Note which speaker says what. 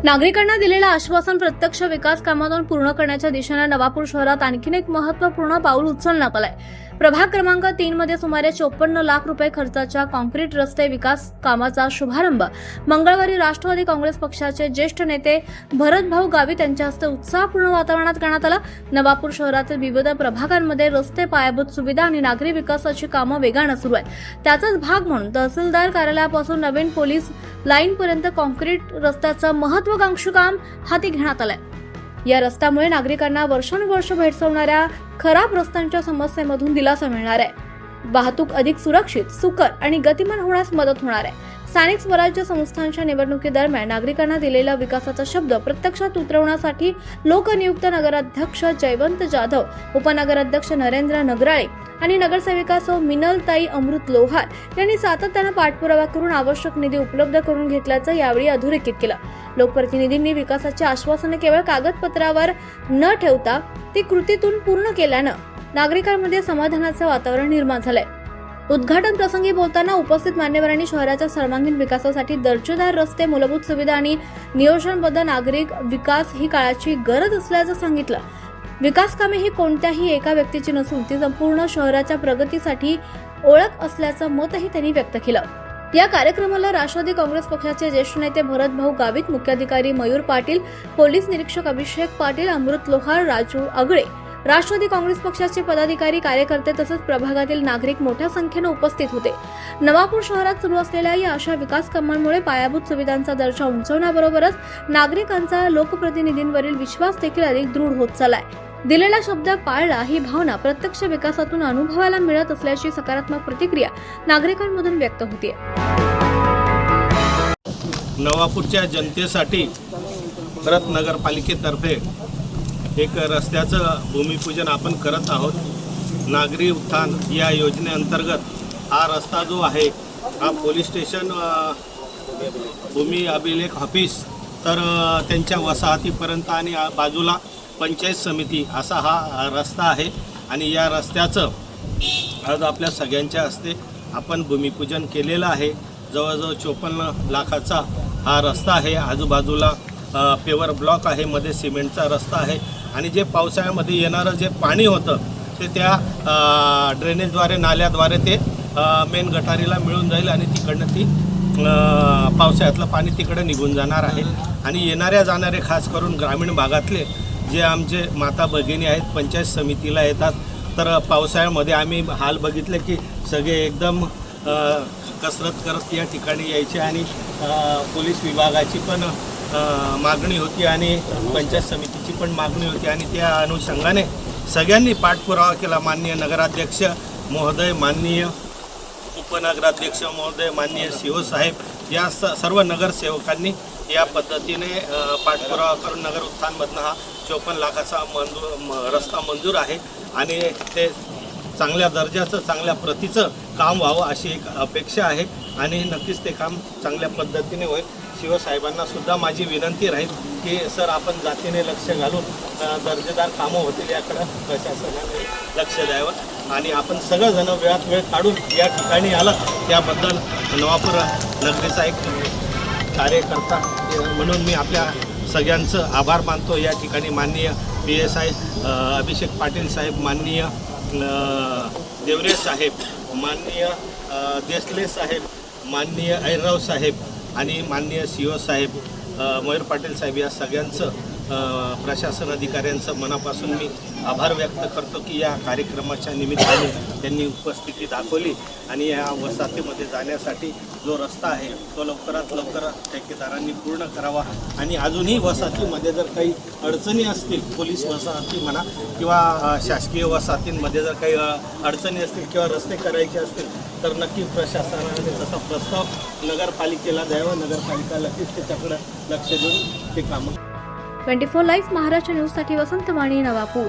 Speaker 1: नागरिकांना दिलेलं आश्वासन प्रत्यक्ष विकास कामातून पूर्ण करण्याच्या दिशेने नवापूर शहरात आणखीन एक महत्त्वपूर्ण पाऊल उचलण्यात आलंय। प्रभाग क्रमांक 3 मध्ये सुमारे 54 लाख रुपये खर्चाच्या कॉन्क्रीट रस्ते विकास कामाचा शुभारंभ मंगळवारी राष्ट्रवादी काँग्रेस पक्षाचे ज्येष्ठ नेते भरतभाऊ गावित यांच्या हस्ते उत्साहपूर्ण वातावरणात करण्यात आलं। नवापूर शहरातील विविध प्रभागांमध्ये रस्ते, पायाभूत सुविधा आणि नागरी विकासाची कामं वेगानं सुरू आहेत। त्याचाच भाग म्हणून तहसीलदार कार्यालयापासून नवीन पोलीस लाईनपर्यंत कॉन्क्रीट रस्त्याचं महत्त्वाकांक्षी काम हाती घेण्यात आलंय। या रस्त्यामुळे नागरिकांना वर्षानुवर्ष भेडसावणाऱ्या खराब रस्त्यांच्या समस्येमधून दिलासा मिळणार आहे। वाहतूक अधिक सुरक्षित, सुकर आणि गतिमान होण्यास मदत होणार आहे। स्थानिक स्वराज्य संस्थांच्या निवडणुकीदरम्यान नागरिकांना दिलेला विकासाचा शब्द प्रत्यक्षात उतरवण्यासाठी लोकनियुक्त नगराध्यक्ष जयवंत जाधव, उपनगराध्यक्ष नरेंद्र नगराळे आणि नगरसेविका सौ मिनलताई अमृत लोहार यांनी सातत्याने पाठपुरावा करून आवश्यक निधी उपलब्ध करून घेतल्याचं यावेळी अधोरेखित केलं। लोकप्रतिनिधींनी विकासाची आश्वासने केवळ कागदपत्रावर न ठेवता ती कृतीतून पूर्ण केल्यानं नागरिकांमध्ये समाधानाचं वातावरण निर्माण झालंय। उद्घाटन प्रसंगी बोलताना उपस्थित मान्यवरांनी शहराच्या सर्वांगीण विकासासाठी दर्जेदार रस्ते, मूलभूत सुविधा आणि नियोजनबद्ध नागरिक विकास ही काळाची गरज असल्याचं सांगितलं। विकास कामे ही कोणत्याही एका व्यक्तीची नसून ती संपूर्ण शहराच्या प्रगतीसाठी ओळख असल्याचं मतही त्यांनी व्यक्त केलं। या कार्यक्रमाला राष्ट्रवादी काँग्रेस पक्षाचे ज्येष्ठ नेते भरतभाऊ गावित, मुख्याधिकारी मयूर पाटील, पोलीस निरीक्षक अभिषेक पाटील, अमृत लोहार, राजू अगळे, राष्ट्रवादी काँग्रेस पक्षाचे पदाधिकारी, कार्यकर्ते तसंच प्रभागातील नागरिक मोठ्या संख्येने उपस्थित होते। नवापूर शहरात सुरू असलेल्या या अशा विकास कामांमुळे पायाभूत सुविधांचा दर्जा उंचावण्याबरोबरच नागरिकांचा लोकप्रतिनिधींवरील विश्वास देखील अधिक दृढ होत चाललाय। दिलेला शब्द पाळला ही भावना प्रत्यक्ष विकासातून अनुभवायला मिळत असल्याची सकारात्मक प्रतिक्रिया नागरिकांमधून व्यक्त होते।
Speaker 2: नवापूरच्या जनतेसाठी परत नगरपालिकेतर्फे एक रस्त्याचं भूमिपूजन आपण करत आहोत। नागरी उत्थान या योजनेअंतर्गत हा रस्ता जो आहे हा पोलीस स्टेशन, भूमी अभिलेख ऑफिस तर त्यांच्या वसाहतीपर्यंत आणि बाजूला पंचायत समिती असा हा रस्ता आहे। आणि या रस्त्याचं आज आपल्या सगळ्यांच्या हस्ते आपण भूमिपूजन केलेलं आहे। जवळजवळ 54 लाखाचा हा रस्ता आहे। आजूबाजूला पेवर ब्लॉक आहे, मध्ये सिमेंटचा रस्ता आहे आणि जे पावसाळ्यामध्ये येणारं जे पाणी होतं ते त्या ड्रेनेजद्वारे, नाल्याद्वारे ते मेन गटारीला मिळून जाईल आणि तिकडनं ती पावसाळ्यातलं पाणी तिकडे निघून जाणार आहे। आणि येणाऱ्या जाणारे खास करून ग्रामीण भागातले जे आमचे माता भगिनी आहेत, पंचायत समितीला येतात, तर पावसाळ्यामध्ये आम्ही हाल बघितले की सगळे एकदम कसरत करत या ठिकाणी यायचे आणि पोलीस विभागाची पण मागणी होती आणि पंचायत समितीची पण मागणी होती आणि त्या अनुषंगाने सगळ्यांनी पाठपुरावा केला। माननीय नगराध्यक्ष महोदय, माननीय उपनगराध्यक्ष महोदय, माननीय सीओ साहेब या सर्व नगरसेवकांनी या पद्धतीने पाठपुरावा करून नगर उत्थानमधनं हा 54 लाखाचा रस्ता मंजूर आहे आणि ते चांगल्या दर्जाचं, चांगल्या प्रतीचं काम व्हावं अशी एक अपेक्षा आहे आणि नक्कीच ते काम चांगल्या पद्धतीने होईल। शिवसाहेबांना सुद्धा माझी विनंती राहील की सर, आपण जातीने लक्ष घालून दर्जेदार कामं होतील याकडं प्रशासनाने लक्ष द्यावं आणि आपण सगळंजण वेळात वेळ काढून या ठिकाणी आलं त्याबद्दल नवापूर नगरीचा एक कार्यकर्ता म्हणून मी आपल्या सगळ्यांचं आभार मानतो। या ठिकाणी माननीय PSI अभिषेक पाटील साहेब, माननीय देवरे साहेब, माननीय देसले साहेब, माननीय ऐरराव साहेब आणि माननीय CO साहेब, मयूर पाटील साहेब या सगळ्यांचं प्रशासन अधिकाऱ्यांचं मनापासून मी आभार व्यक्त करतो की या कार्यक्रमाच्या निमित्ताने त्यांनी उपस्थिती दाखवली आणि या वसाहतीमध्ये जाण्यासाठी जो रस्ता आहे तो लवकरात लवकर ठेकेदारांनी पूर्ण करावा आणि अजूनही वसाहतीमध्ये जर काही अडचणी असतील, पोलीस वसाहती म्हणा किंवा शासकीय वसाहतींमध्ये जर काही अडचणी असतील किंवा रस्ते करायचे असतील तर नक्की प्रशासनाने तसा प्रस्ताव नगरपालिकेला द्यावा। नगरपालिका नक्कीच त्याच्याकडे लक्ष देऊन ते कामं।
Speaker 1: 24 लाईव्ह महाराष्ट्र न्यूजसाठी वसंत माणी, नवापूर।